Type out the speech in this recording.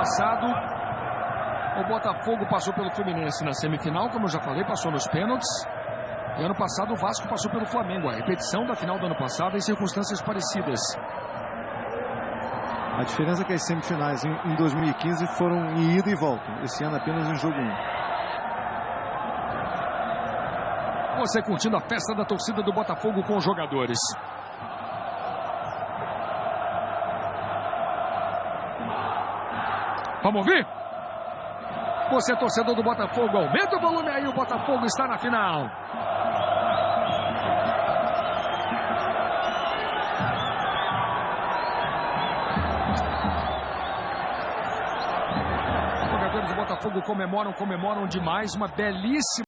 passado, o Botafogo passou pelo Fluminense na semifinal, como eu já falei, passou nos pênaltis. E ano passado o Vasco passou pelo Flamengo. A repetição da final do ano passado em circunstâncias parecidas. A diferença é que as semifinais em 2015 foram em ida e volta. Esse ano apenas em jogo 1. Você curtindo a festa da torcida do Botafogo com os jogadores. Vamos ouvir? Você, torcedor do Botafogo, aumenta o volume aí, o Botafogo está na final. Os jogadores do Botafogo comemoram demais, uma belíssima